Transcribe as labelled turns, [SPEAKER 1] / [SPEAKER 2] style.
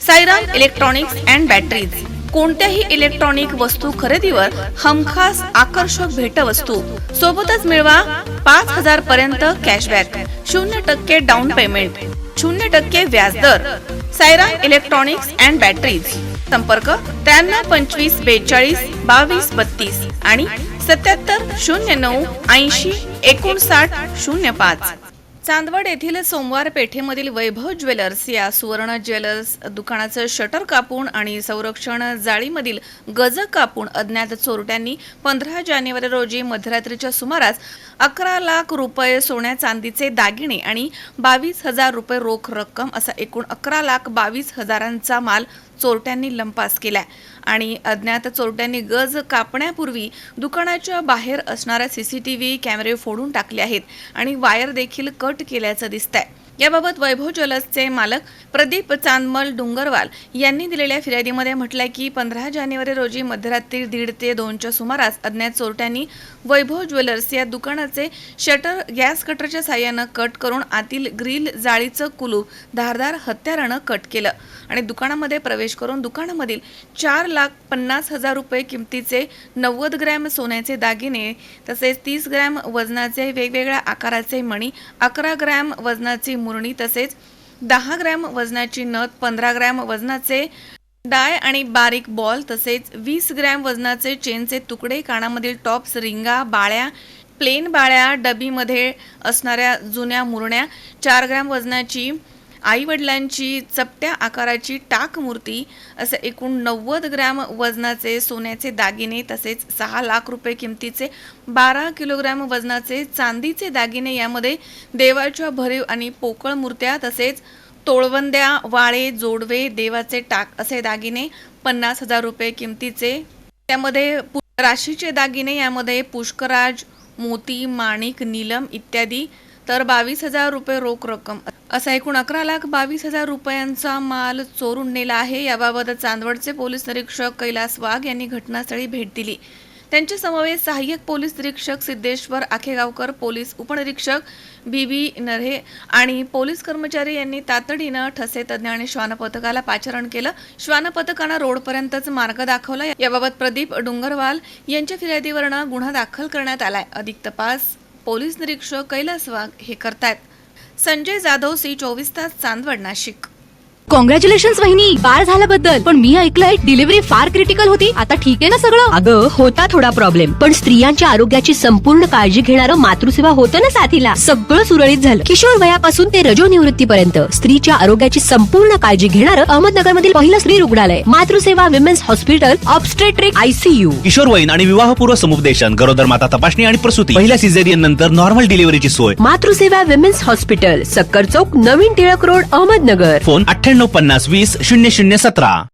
[SPEAKER 1] Sairam electronics and batteries कोणत्याही electronic वस्तू खरेदीवर हमखास आकर्षक भेटवस्तू सोबतच मिळवा 5,000 पर्यंत कॅशबॅक, 0% डाऊन पेमेंट, 0% व्याजदर. Sairam electronics and batteries. संपर्क 93 25 42 22 32 आणि 77 09 80 59 05. चांदवड येथील सोमवार पेठेमधील वैभव ज्वेलर्स या सुवर्ण ज्वेलर्स दुकानाचं शटर कापून आणि संरक्षण जाळीमधील गज कापून अज्ञात चोरट्यांनी 15 जानेवारी रोजी मध्यरात्रीच्या सुमारास 11 लाख रुपये सोन्या चांदीचे दागिने आणि 22,000 रुपये रोख रक्कम असा एकूण 11,22,000चा माल चोरट्यांनी लंपास केलाय आणि अज्ञात चोरट्यांनी गज कापण्यापूर्वी दुकानाच्या बाहेर असणाऱ्या सीसीटीव्ही कॅमेरे फोडून टाकले आहेत आणि वायर देखील कट केल्याचं दिसतंय. याबाबत वैभव ज्वेलर्सचे मालक प्रदीप चांदमल डुंगरवाल यांनी दिलेल्या फिर्यादीमध्ये म्हटलंय की 15 जानेवारी रोजी मध्यरात्री 1:30 ते 2च्या सुमारास अज्ञात चोरट्यांनी वैभव ज्वेलर्स या दुकानाचे शटर गॅस कटरच्या साहाय्यानं कट करून आतील ग्रिल जाळीचं कुलूप धारदार हत्यारानं कट केलं आणि दुकानामध्ये प्रवेश करून दुकानामधील 4,50,000 रुपये किमतीचे 90 ग्रॅम सोन्याचे दागिने तसेच 30 ग्रॅम वजनाचे वेगवेगळ्या आकाराचे मणी, 11 ग्रॅम वजनाची मुरणी तसेच 10 ग्रॅम वजनाची नथ, 15 ग्रॅम वजनाचे डाय आणि बारीक बॉल तसेच 20 ग्रॅम वजनाचे चेनचे तुकडे, कानामधील टॉप्स, रिंगा, बाळ्या, प्लेन बाळ्या, डबीमध्ये असणाऱ्या जुन्या मुरण्या, 4 ग्रॅम वजनाची आई वडिलांची चपट्या आकाराची टाक मूर्ती असे एकूण 90 ग्रॅम वजनाचे सोन्याचे दागिने तसेच 6 लाख रुपये किमतीचे 12 किलोग्रॅम वजनाचे चांदीचे दागिने, यामध्ये देवाच्या भरीव आणि पोकळ मूर्त्या तसेच तोळवंद्या, वाळे, जोडवे, देवाचे टाक असे दागिने 50,000 रुपये किमतीचे, त्यामध्ये राशीचे दागिने, यामध्ये पुष्कराज, मोती, माणिक, नीलम इत्यादी, तर 22,000 रुपये रोख रक्कम असा एकूण 11,22,000 रुपयांचा माल चोरून नेला आहे. याबाबत चांदवडचे पोलीस निरीक्षक कैलास वाघ यांनी घटनास्थळी भेट दिली. त्यांच्या समवेत सहाय्यक पोलीस निरीक्षक सिद्धेश्वर आखेगावकर, पोलीस उपनिरीक्षक बीबी नरहे आणि पोलीस कर्मचारी यांनी तातडीनं ठसे तज्ञ आणि श्वान पथकाला पाचारण केलं. श्वान पथकानं रोडपर्यंतच मार्ग दाखवला. याबाबत प्रदीप डुंगरवाल यांच्या फिर्यादीवरनं गुन्हा दाखल करण्यात आलाय. अधिक तपास पोलीस निरीक्षक कैलास वाघ हे करतायत. संजय जाधव, C24 तास, चांदवड, नाशिक.
[SPEAKER 2] कॉंग्रॅच्युलेशन्स वहिनी, बाळ झाल्याबद्दल. पण मी ऐकलंय डिलिव्हरी फार क्रिटिकल होती. आता ठीक आहे ना सगळं?
[SPEAKER 3] अगं होता थोडा प्रॉब्लेम, पण स्त्रियांच्या आरोग्याची संपूर्ण काळजी घेणारं मातृसेवा होतं ना साथीला. सगळं सुरळीत झालं. किशोर वयापासून ते रजोनिवृत्तीपर्यंत स्त्रीच्या आरोग्याची संपूर्ण काळजी घेणारं अहमदनगर मधील पहिलं स्त्री रुग्णालय Matruseva women's hospital, obstetric ICU.
[SPEAKER 4] किशोरवयीन आणि विवाहपूर्व समुपदेशन, गरोदर माता तपासणी आणि प्रसूती, पहिल्या सिझेरियन नंतर नॉर्मल डिलिव्हरीची सोय.
[SPEAKER 3] मातृसेवा विमेन्स हॉस्पिटल, सक्कर चौक, नवीन टिळक रोड, अहमदनगर.
[SPEAKER 4] फोन 98 50 20 0017.